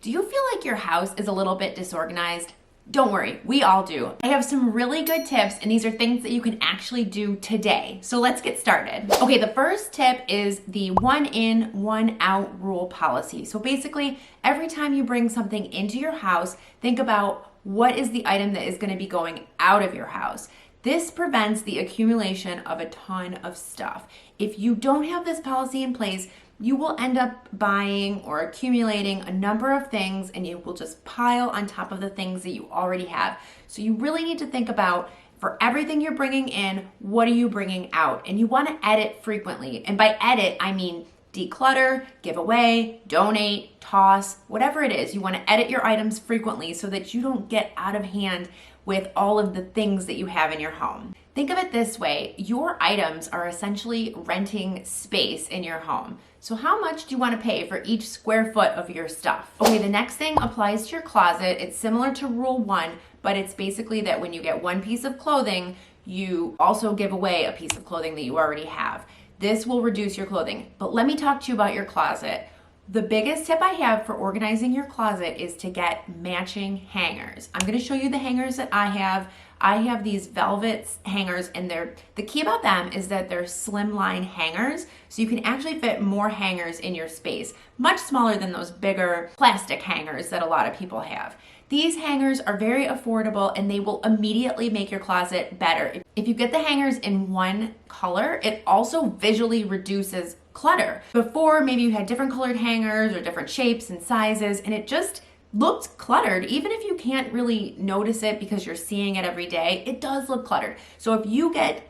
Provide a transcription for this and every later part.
Do you feel like your house is a little bit disorganized? Don't worry, we all do. I have some really good tips, and these are things that you can actually do today. So let's get started. Okay, the first tip is the one in, one out rule policy. So basically, every time you bring something into your house, think about what is the item that is going to be going out of your house. This prevents the accumulation of a ton of stuff. If you don't have this policy in place, you will end up buying or accumulating a number of things, and you will just pile on top of the things that you already have. So you really need to think about, for everything you're bringing in, what are you bringing out? And you want to edit frequently. And by edit, I mean declutter, give away, donate, toss, whatever it is. You want to edit your items frequently so that you don't get out of hand with all of the things that you have in your home. Think of it this way: your items are essentially renting space in your home. So how much do you want to pay for each square foot of your stuff? Okay, the next thing applies to your closet. It's similar to rule 1, but it's basically that when you get one piece of clothing, you also give away a piece of clothing that you already have. This will reduce your clothing. But let me talk to you about your closet. The biggest tip I have for organizing your closet is to get matching hangers. I'm going to show you the hangers that I have. I have these velvet hangers, and the key about them is that they're slimline hangers, so you can actually fit more hangers in your space, much smaller than those bigger plastic hangers that a lot of people have. These hangers are very affordable, and they will immediately make your closet better. If you get the hangers in one color, it also visually reduces clutter. Before, maybe you had different colored hangers or different shapes and sizes, and it just looked cluttered. Even if you can't really notice it because you're seeing it every day, it does look cluttered. So if you get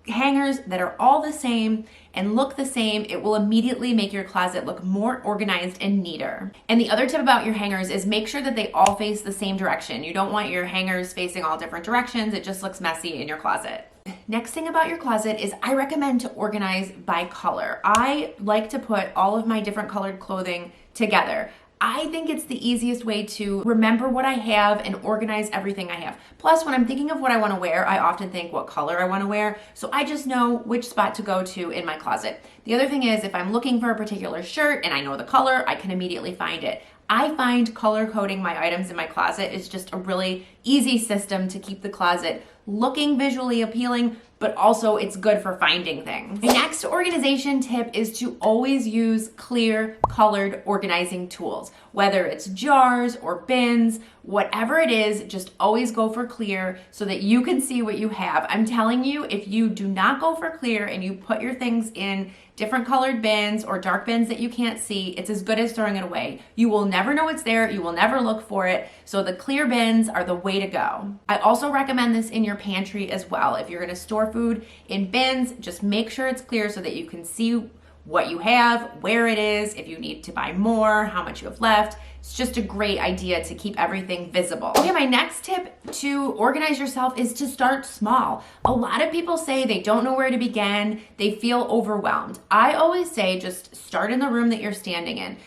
hangers that are all the same and look the same, it will immediately make your closet look more organized and neater. And the other tip about your hangers is make sure that they all face the same direction. You don't want your hangers facing all different directions. It just looks messy in your closet. Next thing about your closet is I recommend to organize by color. I like to put all of my different colored clothing together. I think it's the easiest way to remember what I have and organize everything I have. Plus, when I'm thinking of what I want to wear, I often think what color I want to wear, so I just know which spot to go to in my closet. The other thing is, if I'm looking for a particular shirt and I know the color, I can immediately find it. I find color coding my items in my closet is just a really easy system to keep the closet looking visually appealing, but also it's good for finding things. My next organization tip is to always use clear colored organizing tools. Whether it's jars or bins, whatever it is, just always go for clear so that you can see what you have. I'm telling you, if you do not go for clear and you put your things in different colored bins or dark bins that you can't see, it's as good as throwing it away. You will never know it's there. You will never look for it. So the clear bins are the way to go. I also recommend this in your pantry as well. If you're going to store food in bins, just make sure it's clear so that you can see what you have, where it is, if you need to buy more, how much you have left. It's just a great idea to keep everything visible. Okay, my next tip to organize yourself is to start small. A lot of people say they don't know where to begin, they feel overwhelmed. I always say just start in the room that you're standing in.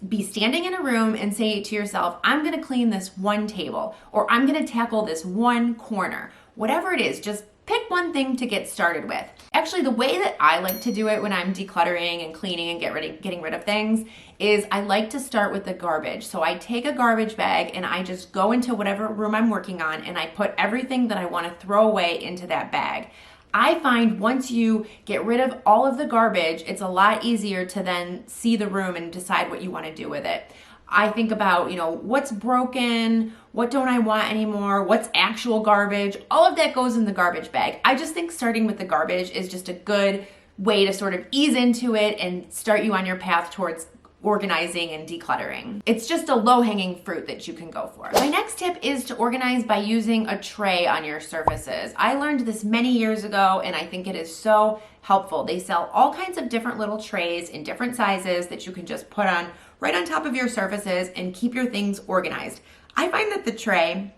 Be standing in a room and say to yourself, I'm gonna clean this one table, or I'm gonna tackle this one corner. Whatever it is, just pick one thing to get started with. Actually, the way that I like to do it when I'm decluttering and cleaning and getting rid of things is I like to start with the garbage. So I take a garbage bag and I just go into whatever room I'm working on and I put everything that I want to throw away into that bag. I find once you get rid of all of the garbage, it's a lot easier to then see the room and decide what you want to do with it. I think about, what's broken, what don't I want anymore, what's actual garbage, all of that goes in the garbage bag. I just think starting with the garbage is just a good way to sort of ease into it and start you on your path towards organizing and decluttering. It's just a low-hanging fruit that you can go for. My next tip is to organize by using a tray on your surfaces. I learned this many years ago and I think it is so helpful. They sell all kinds of different little trays in different sizes that you can just put on right on top of your surfaces and keep your things organized. I find that the tray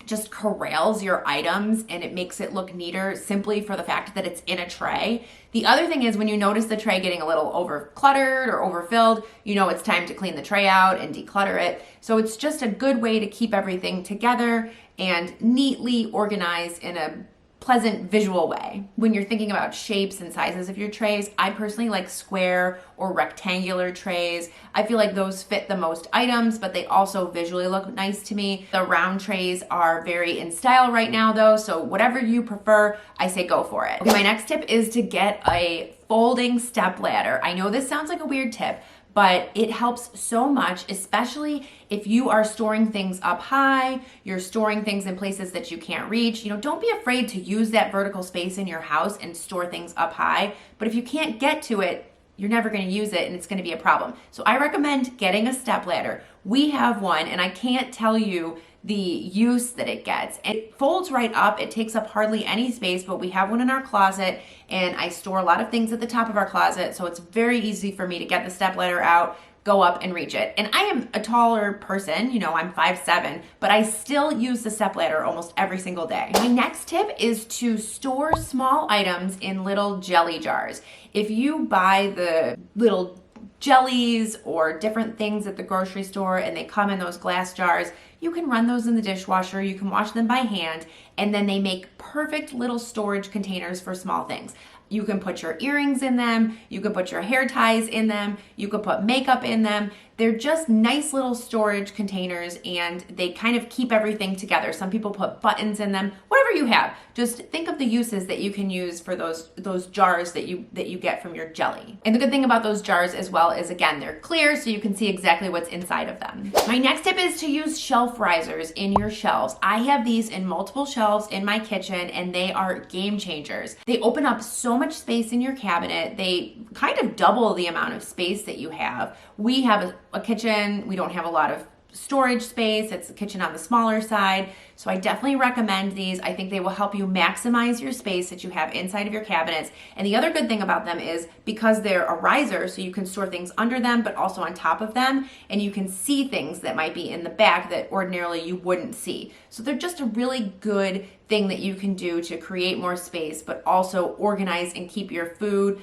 just corrals your items and it makes it look neater simply for the fact that it's in a tray. The other thing is when you notice the tray getting a little over cluttered or overfilled, you know it's time to clean the tray out and declutter it. So it's just a good way to keep everything together and neatly organized in a pleasant visual way. When you're thinking about shapes and sizes of your trays, I personally like square or rectangular trays. I feel like those fit the most items, but they also visually look nice to me. The round trays are very in style right now though, so whatever you prefer, I say go for it. Okay, my next tip is to get a folding step ladder. I know this sounds like a weird tip, but it helps so much, especially if you are storing things up high, you're storing things in places that you can't reach. Don't be afraid to use that vertical space in your house and store things up high. But if you can't get to it, you're never going to use it and it's going to be a problem. So I recommend getting a step ladder. We have one and I can't tell you the use that it gets. It folds right up. It takes up hardly any space, but we have one in our closet and I store a lot of things at the top of our closet. So it's very easy for me to get the step ladder out, go up and reach it. And I am a taller person, I'm 5'7", but I still use the step ladder almost every single day. My next tip is to store small items in little jelly jars. If you buy the little jellies or different things at the grocery store and they come in those glass jars, you can run those in the dishwasher, you can wash them by hand, and then they make perfect little storage containers for small things. You can put your earrings in them, you can put your hair ties in them, you can put makeup in them. They're just nice little storage containers and they kind of keep everything together. Some people put buttons in them, whatever you have. Just think of the uses that you can use for those jars that you get from your jelly. And the good thing about those jars as well is, again, they're clear so you can see exactly what's inside of them. My next tip is to use shelf risers in your shelves. I have these in multiple shelves in my kitchen and they are game changers. They open up so much space in your cabinet. They kind of double the amount of space that you have. We have a kitchen. We don't have a lot of storage space. It's a kitchen on the smaller side. So I definitely recommend these. I think they will help you maximize your space that you have inside of your cabinets. And the other good thing about them is because they're a riser, so you can store things under them, but also on top of them. And you can see things that might be in the back that ordinarily you wouldn't see. So they're just a really good thing that you can do to create more space, but also organize and keep your food,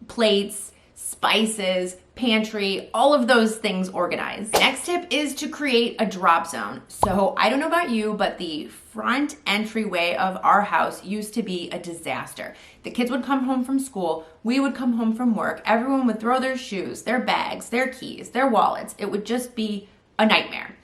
plates, spices, pantry, all of those things organized. Next tip is to create a drop zone. So I don't know about you, but the front entryway of our house used to be a disaster. The kids would come home from school, we would come home from work, everyone would throw their shoes, their bags, their keys, their wallets. It would just be a nightmare.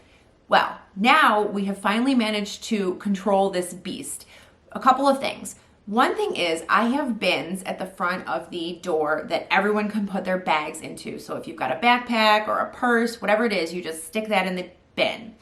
Well, now we have finally managed to control this beast. A couple of things. One thing is I have bins at the front of the door that everyone can put their bags into. So if you've got a backpack or a purse, whatever it is, you just stick that in the bin.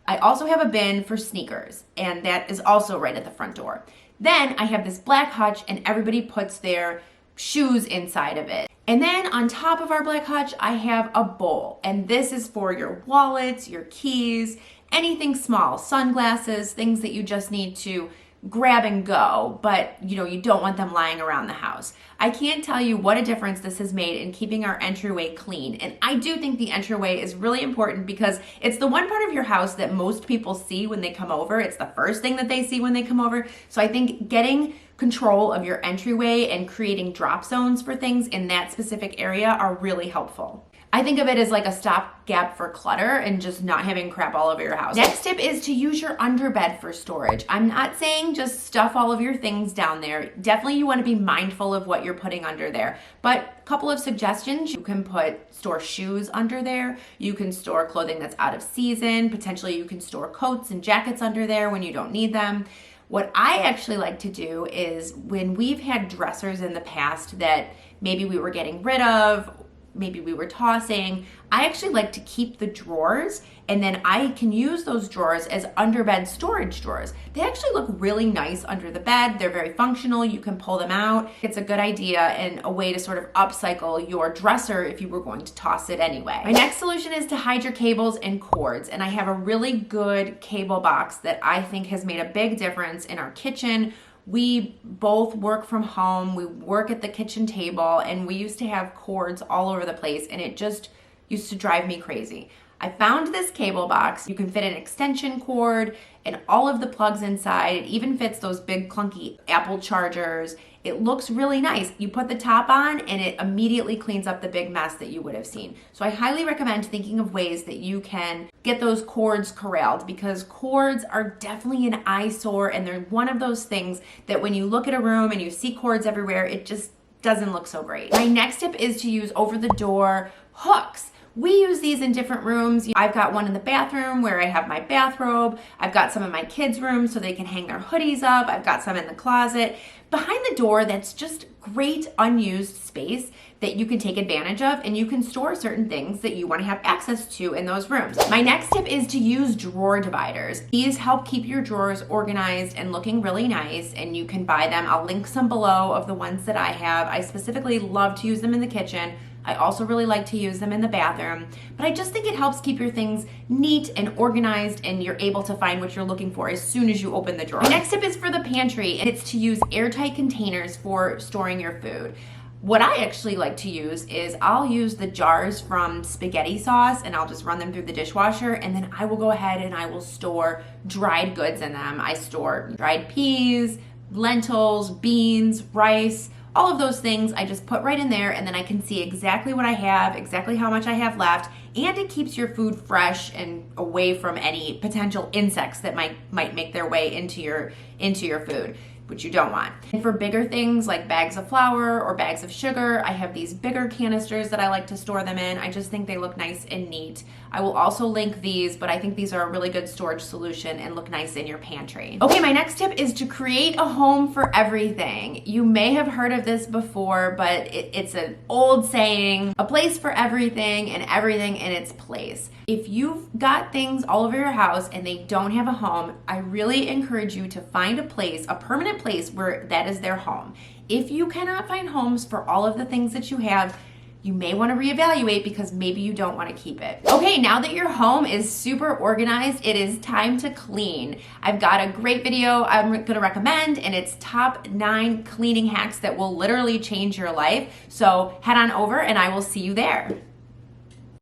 I also have a bin for sneakers, and that is also right at the front door. Then I have this black hutch and everybody puts their shoes inside of it. And then on top of our black hutch, I have a bowl, and this is for your wallets, your keys, anything small, sunglasses, things that you just need to grab and go, but you don't want them lying around the house. I can't tell you what a difference this has made in keeping our entryway clean. And I do think the entryway is really important because it's the one part of your house that most people see when they come over. It's the first thing that they see when they come over. So I think getting control of your entryway and creating drop zones for things in that specific area are really helpful. I think of it as like a stopgap for clutter and just not having crap all over your house. Next tip is to use your underbed for storage. I'm not saying just stuff all of your things down there. Definitely you want to be mindful of what you're putting under there. But a couple of suggestions. You can store shoes under there. You can store clothing that's out of season. Potentially you can store coats and jackets under there when you don't need them. What I actually like to do is when we've had dressers in the past that maybe we were getting rid of, maybe we were tossing, I actually like to keep the drawers, and then I can use those drawers as underbed storage drawers. They actually look really nice under the bed. They're very functional. You can pull them out. It's a good idea and a way to sort of upcycle your dresser if you were going to toss it anyway. My next solution is to hide your cables and cords, and I have a really good cable box that I think has made a big difference in our kitchen. We both work from home, we work at the kitchen table, and we used to have cords all over the place, and it just used to drive me crazy. I found this cable box. You can fit an extension cord and all of the plugs inside. It even fits those big clunky Apple chargers. It looks really nice. You put the top on and it immediately cleans up the big mess that you would have seen. So I highly recommend thinking of ways that you can get those cords corralled, because cords are definitely an eyesore, and they're one of those things that when you look at a room and you see cords everywhere, it just doesn't look so great. My next tip is to use over-the-door hooks. We use these in different rooms. I've got one in the bathroom where I have my bathrobe. I've got some in my kids' room so they can hang their hoodies up. I've got some in the closet. Behind the door, that's just great unused space that you can take advantage of, and you can store certain things that you want to have access to in those rooms. My next tip is to use drawer dividers. These help keep your drawers organized and looking really nice, and you can buy them. I'll link some below of the ones that I have. I specifically love to use them in the kitchen. I also really like to use them in the bathroom, but I just think it helps keep your things neat and organized, and you're able to find what you're looking for as soon as you open the drawer. My next tip is for the pantry, and it's to use airtight containers for storing your food. What I actually like to use is I'll use the jars from spaghetti sauce, and I'll just run them through the dishwasher, and then I will go ahead and I will store dried goods in them. I store dried peas, lentils, beans, rice, all of those things I just put right in there, and then I can see exactly what I have, exactly how much I have left, and it keeps your food fresh and away from any potential insects that might make their way into your food, which you don't want. And for bigger things like bags of flour or bags of sugar, I have these bigger canisters that I like to store them in. I just think they look nice and neat. I will also link these, but I think these are a really good storage solution and look nice in your pantry. Okay, my next tip is to create a home for everything. You may have heard of this before, but it's an old saying, a place for everything and everything in its place. If you've got things all over your house and they don't have a home, I really encourage you to find a place, a permanent place where that is their home. If you cannot find homes for all of the things that you have, you may want to reevaluate, because maybe you don't want to keep it. Okay, now that your home is super organized, it is time to clean. I've got a great video I'm going to recommend, and it's top 9 cleaning hacks that will literally change your life. So head on over and I will see you there.